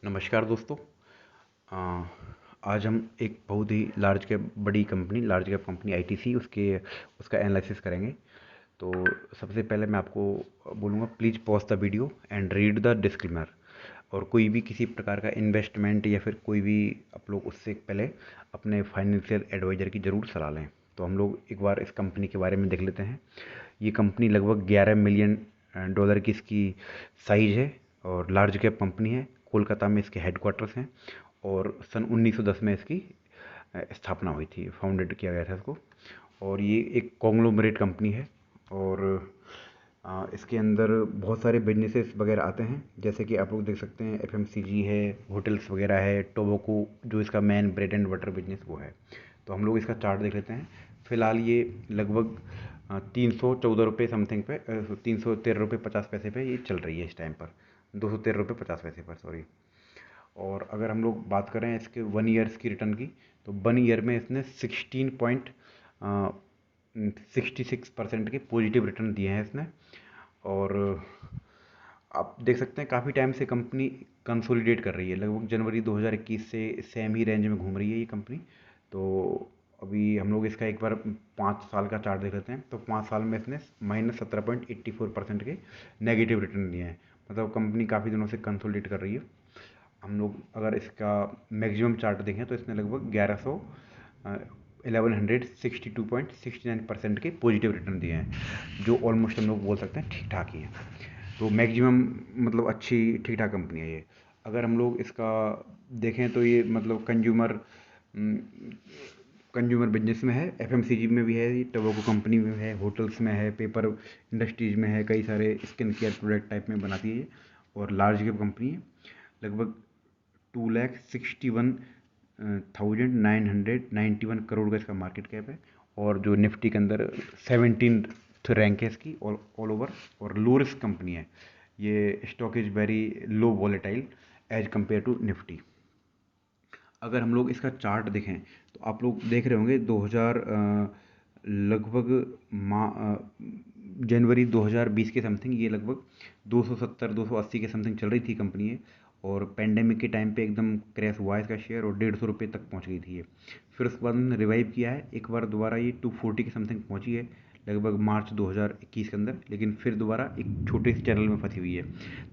नमस्कार दोस्तों। अ, आज हम एक बहुत ही लार्ज कैप कंपनी आईटीसी उसका एनालिसिस करेंगे। तो सबसे पहले मैं आपको बोलूँगा, please pause the video and read the disclaimer. और कोई भी किसी प्रकार का इन्वेस्टमेंट या फिर कोई भी आप लोग उससे पहले अपने फाइनेंशियल एडवाइज़र की ज़रूर सलाह लें। तो हम लोग एक बार इस कंपनी के बारे में देख लेते हैं। ये कंपनी लगभग 11 मिलियन डॉलर की इसकी साइज़ है और लार्ज कैप कंपनी है। कोलकाता में इसके हेडक्वार्टर्स हैं और सन 1910 में इसकी स्थापना हुई थी, फाउंडेड किया गया था इसको। और ये एक कॉन्ग्लोमरेट कंपनी है और इसके अंदर बहुत सारे बिजनेसेस वगैरह आते हैं, जैसे कि आप लोग देख सकते हैं एफएमसीजी है, होटल्स वगैरह है, टोबैको जो इसका main bread and butter business वो है। तो हम लोग इसका चार्ट देख लेते हैं। फ़िलहाल ये लगभग 314 रुपये समथिंग पे, 313 रुपये 50 पैसे पे ये चल रही है इस टाइम पर, 213 रुपये 50 पैसे पर, सॉरी। और अगर हम लोग बात करें इसके 1 ईयर्स की रिटर्न की, तो 1 ईयर में इसने 16.66% के पॉजिटिव रिटर्न दिए हैं इसने। और आप देख सकते हैं काफ़ी टाइम से कंपनी कंसोलिडेट कर रही है, लगभग जनवरी 2021 से सेम ही रेंज में घूम रही है ये कंपनी। तो अभी हम लोग इसका एक बार 5 साल का चार्ट देख लेते हैं। तो 5 साल में इसने -17.84% के नेगेटिव रिटर्न दिए हैं। मतलब कंपनी काफ़ी दिनों से कंसोलिडेट कर रही है। हम लोग अगर इसका मैक्सिमम चार्ट देखें तो इसने लगभग 1169% के पॉजिटिव रिटर्न दिए हैं, जो ऑलमोस्ट हम लोग बोल सकते हैं ठीक ठाक ही है। तो मैक्सिमम मतलब अच्छी ठीक ठाक कंपनी है ये। अगर हम लोग इसका देखें तो ये मतलब कंज्यूमर बिजनेस में है, एफएमसीजी में भी है, ये टोबैको कंपनी में है, होटल्स में है, पेपर इंडस्ट्रीज में है, कई सारे स्किन केयर प्रोडक्ट टाइप में बनाती है ये। और लार्ज कैप कंपनी है, लगभग 2,61,991 का इसका मार्केट कैप है। और जो निफ्टी के अंदर 17th रैंक है इसकी ऑल ओवर। और लो रिस्क कंपनी है ये, stock is very low volatile as compare to Nifty. अगर हम लोग इसका चार्ट देखें तो आप लोग देख रहे होंगे 2000 लगभग जनवरी 2020 के समथिंग ये लगभग 270-280 के समथिंग चल रही थी कंपनी है। और पेंडेमिक के टाइम पे एकदम क्रैश हुआ है इसका शेयर और 150 रुपये तक पहुंच गई थी ये। फिर उसके बाद उन्होंने रिवाइव किया है, एक बार दोबारा ये 240 के समथिंग पहुंची है लगभग मार्च 2021 के अंदर, लेकिन फिर दोबारा एक छोटे से चैनल में फंसी हुई है।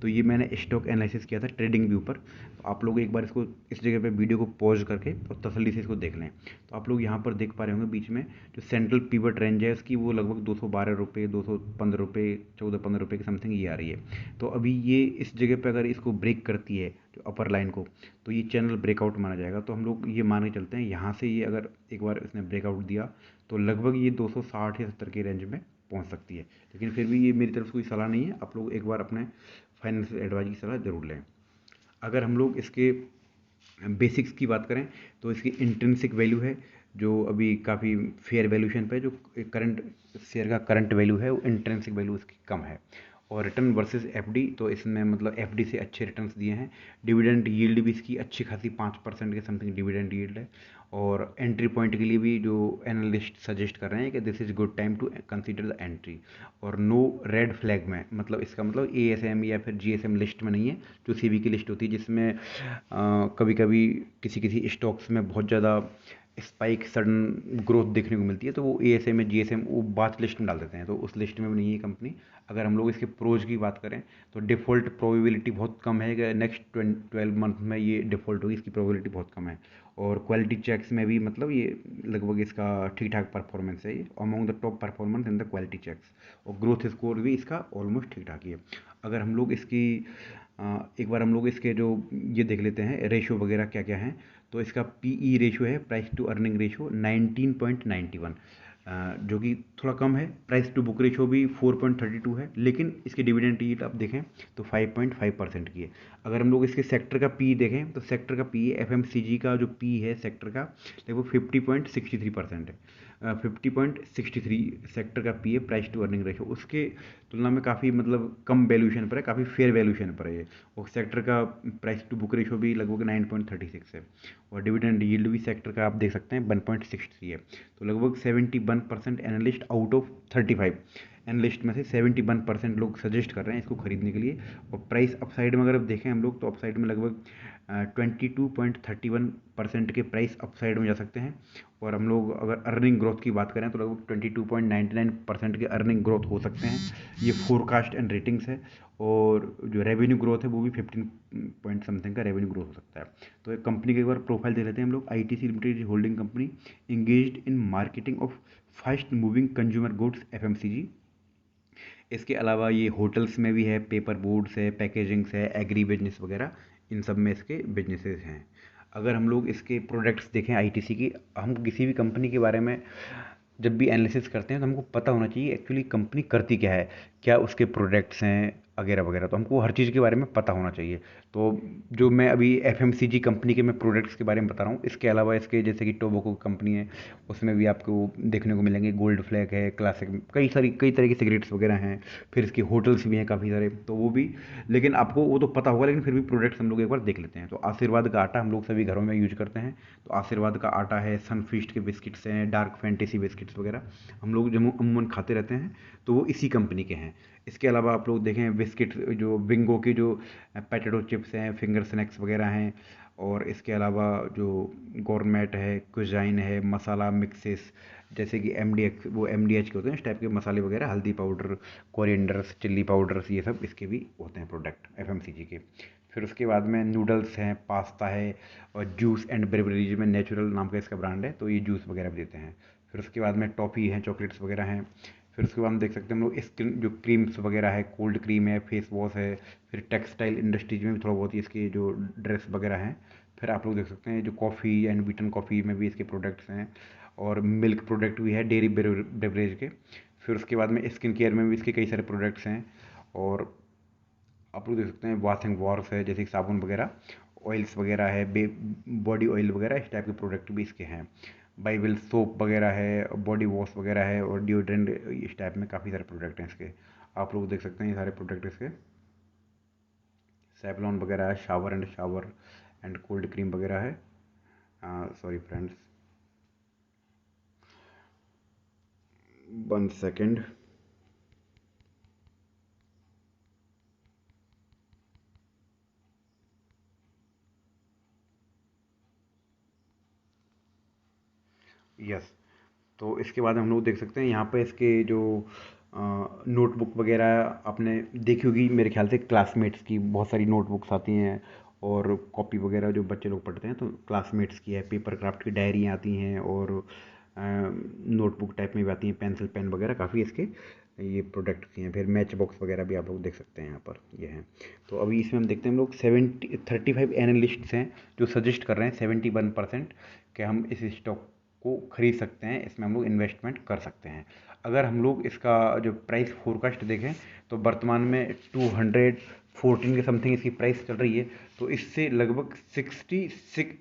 तो ये मैंने स्टॉक एनालिसिस किया था ट्रेडिंग व्यू पर। तो आप लोग एक बार इसको इस जगह पे वीडियो को पॉज करके और तसल्ली से इसको देख लें। तो आप लोग यहाँ पर देख पा रहे होंगे बीच में जो सेंट्रल पिवट रेंज है उसकी, वो लगभग 212 रुपये, 215 रुपये, 14-15 रुपये की समथिंग ये आ रही है। तो अभी ये इस जगह पे अगर इसको ब्रेक करती है जो अपर लाइन को, तो ये चैनल ब्रेकआउट माना जाएगा। तो हम लोग ये मान के चलते हैं यहाँ से ये अगर एक बार इसने ब्रेकआउट दिया तो लगभग ये 260 या 70 के रेंज में पहुँच सकती है। लेकिन फिर भी ये मेरी तरफ से कोई सलाह नहीं है, आप लोग एक बार अपने फाइनेंशियल एडवाइज की सलाह ज़रूर लें। अगर हम लोग इसके बेसिक्स की बात करें तो इसकी इंट्रिंसिक वैल्यू है जो अभी काफ़ी फेयर वैल्यूशन पे, जो करंट शेयर का करंट वैल्यू है वो इंट्रिंसिक वैल्यू इसकी कम है। और रिटर्न वर्सेस एफडी, तो इसमें मतलब एफडी से अच्छे रिटर्न्स दिए हैं। डिविडेंड यील्ड भी इसकी अच्छी खासी 5% के समथिंग डिविडेंड यील्ड है। और एंट्री पॉइंट के लिए भी जो एनालिस्ट सजेस्ट कर रहे हैं कि this is good time to consider the entry. और नो रेड फ्लैग में, मतलब इसका मतलब एएसएम या फिर जीएसएम लिस्ट में नहीं है, जो सीबी की लिस्ट होती है जिसमें कभी कभी किसी किसी स्टॉक्स में बहुत ज़्यादा स्पाइक सडन ग्रोथ देखने को मिलती है, तो वो एएसएम में जीएसएम वो बात लिस्ट में डाल देते हैं, तो उस लिस्ट में भी नहीं है कंपनी। अगर हम लोग इसके प्रोज की बात करें तो डिफ़ॉल्ट प्रोबेबिलिटी बहुत कम है कि नेक्स्ट 12 मंथ में ये डिफ़ॉल्ट होगी, इसकी प्रोबेबिलिटी बहुत कम है। और क्वालिटी चेक्स में भी मतलब ये लगभग इसका ठीक ठाक परफॉर्मेंस है, ये among the top performance in the quality checks. और ग्रोथ स्कोर भी इसका ऑलमोस्ट ठीक ठाक ही है। अगर हम लोग इसकी एक बार हम लोग इसके जो ये देख लेते हैं रेशो वगैरह क्या क्या हैं। तो इसका पीई रेशो है, प्राइस टू अर्निंग रेशो 19.91, जो कि थोड़ा कम है। प्राइस टू बुक रेशो भी 4.32 है, लेकिन इसकी डिविडेंड यील्ड आप देखें तो 5.5% की है। अगर हम लोग इसके सेक्टर का पी देखें तो सेक्टर का पी, एफएमसीजी का जो पी है सेक्टर का, लगभग 50.63% है। 50.63 सेक्टर का पी है प्राइस टू अर्निंग रेशो, उसके तुलना में काफ़ी मतलब कम वैल्यूशन पर है, काफ़ी फेयर वैल्यूशन पर है ये। और सेक्टर का प्राइस टू बुक रेशो भी लगभग 9.36 है। और डिविडेंड यील्ड भी सेक्टर का आप देख सकते हैं 1.63 है। तो लगभग 71% एनालिस्ट आउट ऑफ 35 एनालिस्ट में से 71% लोग सजेस्ट कर रहे हैं इसको खरीदने के लिए। और प्राइस अपसाइड में अगर आप देखें हम लोग, तो अपसाइड में लगभग 22.31% के प्राइस अपसाइड में जा सकते हैं। और हम लोग अगर अर्निंग ग्रोथ की बात करें तो लगभग 22.99% के अर्निंग ग्रोथ हो सकते हैं। ये फोरकास्ट एंड रेटिंग्स है। और जो रेवेन्यू ग्रोथ है वो भी 15 पॉइंट समथिंग का रेवेन्यू ग्रोथ हो सकता है। तो एक कंपनी की एक बार प्रोफाइल देख लेते हैं हम लोग। ITC limited holding company engaged in marketing of fast moving consumer goods FMCG. इसके अलावा ये होटल्स में भी है, पेपर बोर्ड्स है, पैकेजिंग्स है, एग्री बिजनेस वगैरह, इन सब में इसके बिजनेसेस हैं। अगर हम लोग इसके प्रोडक्ट्स देखें आईटीसी की, हम किसी भी कंपनी के बारे में जब भी एनालिसिस करते हैं तो हमको पता होना चाहिए एक्चुअली कंपनी करती क्या है, क्या उसके प्रोडक्ट्स हैं वगैरह वगैरह। तो हमको हर चीज़ के बारे में पता होना चाहिए। तो जो मैं अभी एफएमसीजी कंपनी के मैं प्रोडक्ट्स के बारे में बता रहा हूँ, इसके अलावा इसके जैसे कि टोबैको कंपनी है, उसमें भी आपको देखने को मिलेंगे गोल्ड फ्लैग है, क्लासिक, कई तरह की सिगरेट्स वगैरह हैं। फिर इसके होटल्स भी हैं काफ़ी सारे, तो वो भी, लेकिन आपको वो तो पता होगा, लेकिन फिर भी प्रोडक्ट्स हम लोग एक बार देख लेते हैं। तो आशीर्वाद का आटा हम लोग सभी घरों में यूज करते हैं, तो आशीर्वाद का आटा है, सनफीस्ट के बिस्किट्स हैं, डार्क फैंटेसी बिस्किट्स वगैरह हम लोग जो अमूमन खाते रहते हैं, तो वो इसी कंपनी के हैं। इसके अलावा आप लोग देखें बिस्किट, जो बिंगो की जो पोटैटो चिप्स हैं, फिंगर स्नैक्स वगैरह हैं। और इसके अलावा जो गॉरमेट है, कुजाइन है, मसाला मिक्सेस, जैसे कि एमडीएच, वो एमडीएच के होते हैं इस टाइप के मसाले वगैरह, हल्दी पाउडर, कोरिएंडर्स, चिल्ली पाउडर्स, ये सब इसके भी होते हैं प्रोडक्ट एफएमसीजी के। फिर उसके बाद में नूडल्स हैं, पास्ता है, और जूस एंड बेवरेज में नेचुरल नाम का इसका ब्रांड है, तो ये जूस वगैरह भी देते हैं। फिर उसके बाद में टॉफ़ी है, चॉकलेट्स वगैरह हैं। फिर उसके बाद हम देख सकते हैं हम लोग स्किन जो क्रीम्स वगैरह है, कोल्ड क्रीम है, फेस वॉश है। फिर टेक्सटाइल इंडस्ट्रीज में भी थोड़ा बहुत ही इसके जो ड्रेस वगैरह हैं। फिर आप लोग देख सकते हैं जो कॉफ़ी एंड बीटन कॉफ़ी में भी इसके प्रोडक्ट्स हैं। और मिल्क प्रोडक्ट भी है डेयरी बेवरेज के। फिर उसके बाद में स्किन केयर में भी इसके कई सारे प्रोडक्ट्स हैं। और आप लोग देख सकते हैं वॉशिंग वॉर्स है, जैसे कि साबुन वगैरह, ऑयल्स वगैरह है, बॉडी ऑयल वगैरह, इस टाइप के प्रोडक्ट भी इसके हैं। बाइबल सोप वगैरह है, बॉडी वॉश वगैरह है, और डिओड्रेंट, इस टाइप में काफ़ी सारे प्रोडक्ट हैं इसके। आप लोग देख सकते हैं ये सारे प्रोडक्ट इसके। सेवलॉन वगैरह है, शावर एंड कोल्ड क्रीम वगैरह है। Sorry friends, 1 second. यस। तो इसके बाद हम लोग देख सकते हैं यहाँ पे इसके जो नोटबुक वगैरह आपने देखी होगी मेरे ख्याल से, क्लासमेट्स की बहुत सारी नोटबुक्स आती हैं, और कॉपी वगैरह जो बच्चे लोग पढ़ते हैं, तो क्लासमेट्स की है, पेपर क्राफ्ट की डायरियाँ आती हैं, और नोटबुक टाइप में भी आती हैं, पेंसिल पेन वगैरह काफ़ी इसके ये प्रोडक्ट की हैं। फिर मैच बॉक्स वगैरह भी आप लोग देख सकते हैं यहाँ पर, ये हैं। तो अभी इसमें हम देखते हैं हम लोग 35 एनालिस्ट्स हैं जो सजेस्ट कर रहे हैं 71% कि हम इस स्टॉक को खरीद सकते हैं, इसमें हम लोग इन्वेस्टमेंट कर सकते हैं। अगर हम लोग इसका जो प्राइस फोरकास्ट देखें तो वर्तमान में 214 के समथिंग इसकी प्राइस चल रही है। तो इससे लगभग 66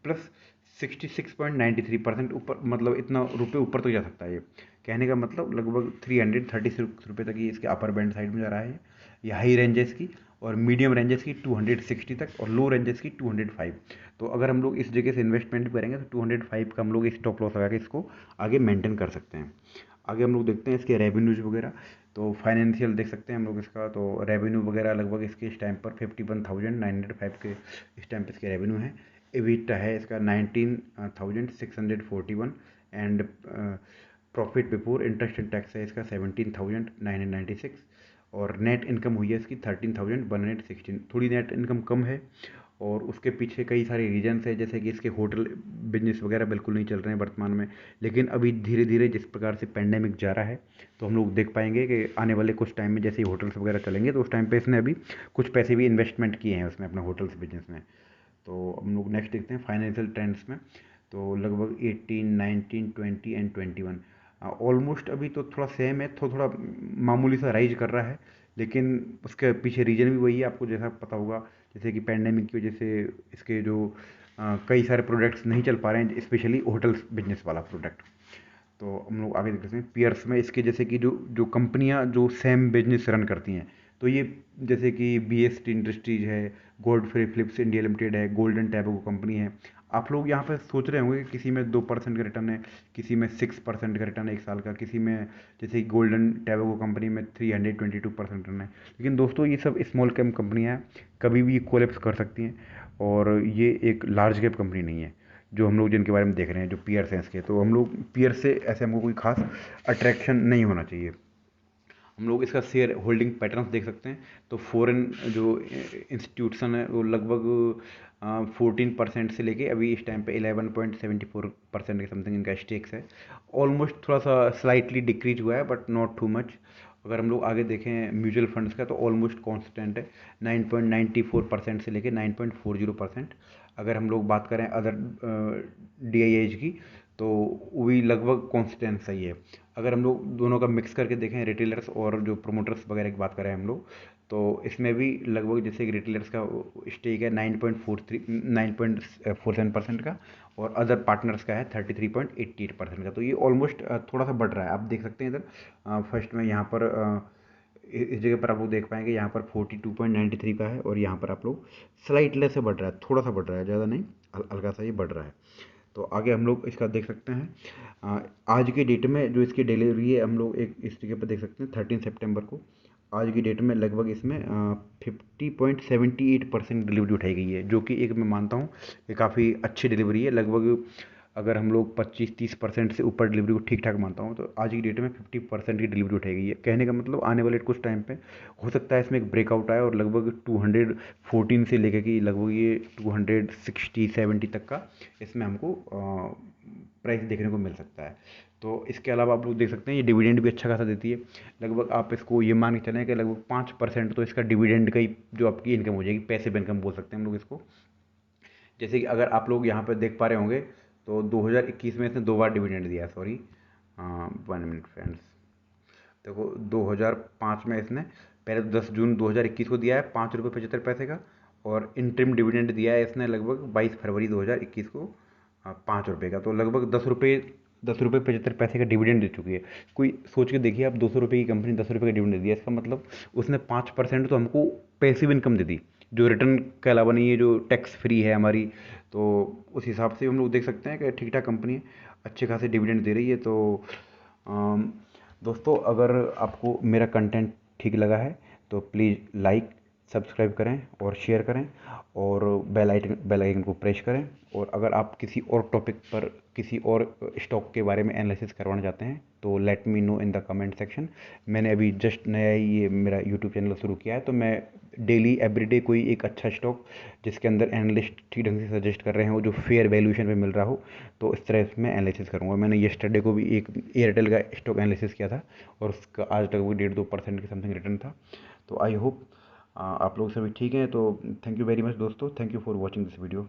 प्लस 66.93% ऊपर, मतलब इतना रुपये ऊपर तो जा सकता है ये। कहने का मतलब लगभग 336 रुपये तक ये इसके अपर बैंड साइड में जा रहा है। ये हाई रेंजेस की, और मीडियम रेंजेस की 260 तक, और लो रेंजेस की 205। तो अगर हम लोग इस जगह से इन्वेस्टमेंट करेंगे तो 205 का हम लोग स्टॉप लॉस लगा के इसको आगे मेंटेन कर सकते हैं। आगे हम लोग देखते हैं इसके रेवेन्यूज वगैरह। तो फाइनेंशियल देख सकते हैं हम लोग इसका, तो रेवेन्यू वगैरह लगभग इसके इस टाइम पर 51,905 के इस टाइम पर इसके रेवेन्यू है। एबिटा है इसका 19,641, and profit before interest and tax है इसका 17,996। और नेट इनकम हुई है इसकी 13,116। थोड़ी नेट इनकम कम है, और उसके पीछे कई सारे रीजन्स है, जैसे कि इसके होटल बिजनेस वगैरह बिल्कुल नहीं चल रहे हैं वर्तमान में। लेकिन अभी धीरे धीरे जिस प्रकार से पेंडेमिक जा रहा है, तो हम लोग देख पाएंगे कि आने वाले कुछ टाइम में जैसे ही होटल्स वगैरह चलेंगे, तो उस टाइम पे इसने अभी कुछ पैसे भी इन्वेस्टमेंट किए हैं उसमें अपने होटल्स बिजनेस में। तो हम लोग नेक्स्ट देखते हैं फाइनेंशियल ट्रेंड्स में। तो लगभग 18, 19, 20 एंड 21 ऑलमोस्ट अभी तो थोड़ा सेम है, थोड़ा मामूली सा राइज कर रहा है। लेकिन उसके पीछे रीजन भी वही है, आपको जैसा पता होगा, जैसे कि पेंडेमिक की वजह से इसके जो कई सारे प्रोडक्ट्स नहीं चल पा रहे हैं, स्पेशली होटल्स बिजनेस वाला प्रोडक्ट। तो हम लोग आगे देखते हैं पीयर्स में इसके, जैसे कि जो जो कंपनियां जो सेम बिजनेस रन करती हैं, तो ये जैसे कि BST इंडस्ट्रीज है, गॉडफ्रे फिलिप्स इंडिया लिमिटेड है, गोल्डन टैबेको कंपनी है। आप लोग यहाँ पर सोच रहे होंगे कि किसी में 2% का रिटर्न है, किसी में 6% का रिटर्न है 1 साल का, किसी में जैसे गोल्डन टैबेको कंपनी में 322% रिटर्न है। लेकिन दोस्तों ये सब स्मॉल कैप कंपनियाँ हैं, कभी भी कोलैप्स कर सकती हैं, और ये एक लार्ज कैप कंपनी नहीं है जो हम लोग जिनके बारे में देख रहे हैं, जो पीयर्स हैं इसके। तो हम लोग पीयर्स से ऐसे हमको कोई खास अट्रैक्शन नहीं होना चाहिए। हम लोग इसका शेयर होल्डिंग पैटर्न्स देख सकते हैं। तो फॉरेन जो इंस्टीट्यूशन है वो लगभग 14% से लेके अभी इस टाइम पे 11.74% के समथिंग इनका स्टेक्स है। ऑलमोस्ट थोड़ा सा स्लाइटली डिक्रीज हुआ है बट नॉट टू मच। अगर हम लोग आगे देखें म्यूचुअल फंड्स का तो ऑलमोस्ट कांस्टेंट है, 9.94% से लेके 9.40%। अगर हम लोग बात करें अदर DIIs की तो वही लगभग कांस्टेंट सही है। अगर हम लोग दोनों का मिक्स करके देखें, रिटेलर्स और जो प्रोमोटर्स वगैरह की बात करें हम लोग, तो इसमें भी लगभग जैसे कि रिटेलर्स का स्टेक है 9.47% का, और अदर पार्टनर्स का है 33.88% का। तो ये ऑलमोस्ट थोड़ा सा बढ़ रहा है। आप देख सकते हैं इधर फर्स्ट में यहाँ पर इस जगह पर आप लोग देख पाएंगे यहाँ पर 42.93 का है, और यहाँ पर आप लोग स्लाइटली से बढ़ रहा है, थोड़ा सा बढ़ रहा है, ज़्यादा नहीं, हल्का सा ये बढ़ रहा है। तो आगे हम लोग इसका देख सकते हैं आज की डेट में जो इसकी डिलीवरी है, हम लोग एक इस जगह पर देख सकते हैं 13 सितंबर को। आज की डेट में लगभग इसमें 50.78% डिलीवरी उठाई गई है, जो कि एक मैं मानता हूँ कि काफ़ी अच्छी डिलीवरी है। लगभग अगर हम लोग 25-30% से ऊपर डिलीवरी को ठीक ठाक मानता हूँ, तो आज की डेट में 50% की डिलीवरी उठाई गई है। कहने का मतलब आने वाले कुछ टाइम पे हो सकता है इसमें एक ब्रेकआउट आए और लगभग 214 से लेकर कि लगभग ये 260-70 तक का इसमें हमको प्राइस देखने को मिल सकता है। तो इसके अलावा आप लोग देख सकते हैं ये डिविडेंड भी अच्छा खासा देती है। लगभग आप इसको ये मान के चलें कि लगभग 5% तो इसका डिविडेंड का ही जो आपकी इनकम हो जाएगी, पैसिव इनकम बोल सकते हैं हम लोग इसको। जैसे कि अगर आप लोग यहाँ पर देख पा रहे होंगे तो 2021 में इसने 2 बार डिविडेंड दिया है, सॉरी 1 मिनट फ्रेंड्स। देखो 2005 में इसने पहले 10 जून 2021 को दिया है ₹5.75 का, और इंटरिम डिविडेंड दिया है इसने लगभग 22 फरवरी 2021 को ₹5 का। तो लगभग ₹10 ₹75 का डिविडेंड दे चुकी है। कोई सोच के देखिए आप, ₹200 की कंपनी ₹10 का डिविडेंड दिया, इसका मतलब उसने 5% तो हमको पैसिव इनकम दे दी, जो रिटर्न के अलावा नहीं है, जो टैक्स फ्री है हमारी। तो उस हिसाब से हम लोग देख सकते हैं कि ठीक ठाक कंपनी है, अच्छे खासे डिविडेंड दे रही है। तो दोस्तों अगर आपको मेरा कंटेंट ठीक लगा है तो प्लीज़ लाइक सब्सक्राइब करें और शेयर करें, और बेल आइकन को प्रेस करें। और अगर आप किसी और टॉपिक पर किसी और स्टॉक के बारे में एनालिसिस करवाना चाहते हैं तो let me know in the comment section. मैंने अभी जस्ट नया ही ये मेरा यूट्यूब चैनल शुरू किया है, तो मैं डेली एवरीडे कोई एक अच्छा स्टॉक जिसके अंदर एनालिस्ट ठीक ढंग से सजेस्ट कर रहे हो, जो फेयर वैल्यूएशन पे मिल रहा हो, तो इस तरह इसमें एनालिसिस करूँगा। मैंने येस्टरडे को भी एक एयरटेल का स्टॉक एनालिसिस किया था, और उसका आज तक वो 1.5-2% के समथिंग रिटर्न था। तो आई होप आप लोग सभी ठीक हैं। तो थैंक यू वेरी मच दोस्तों, thank you for watching this video,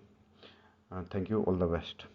thank you, all the best.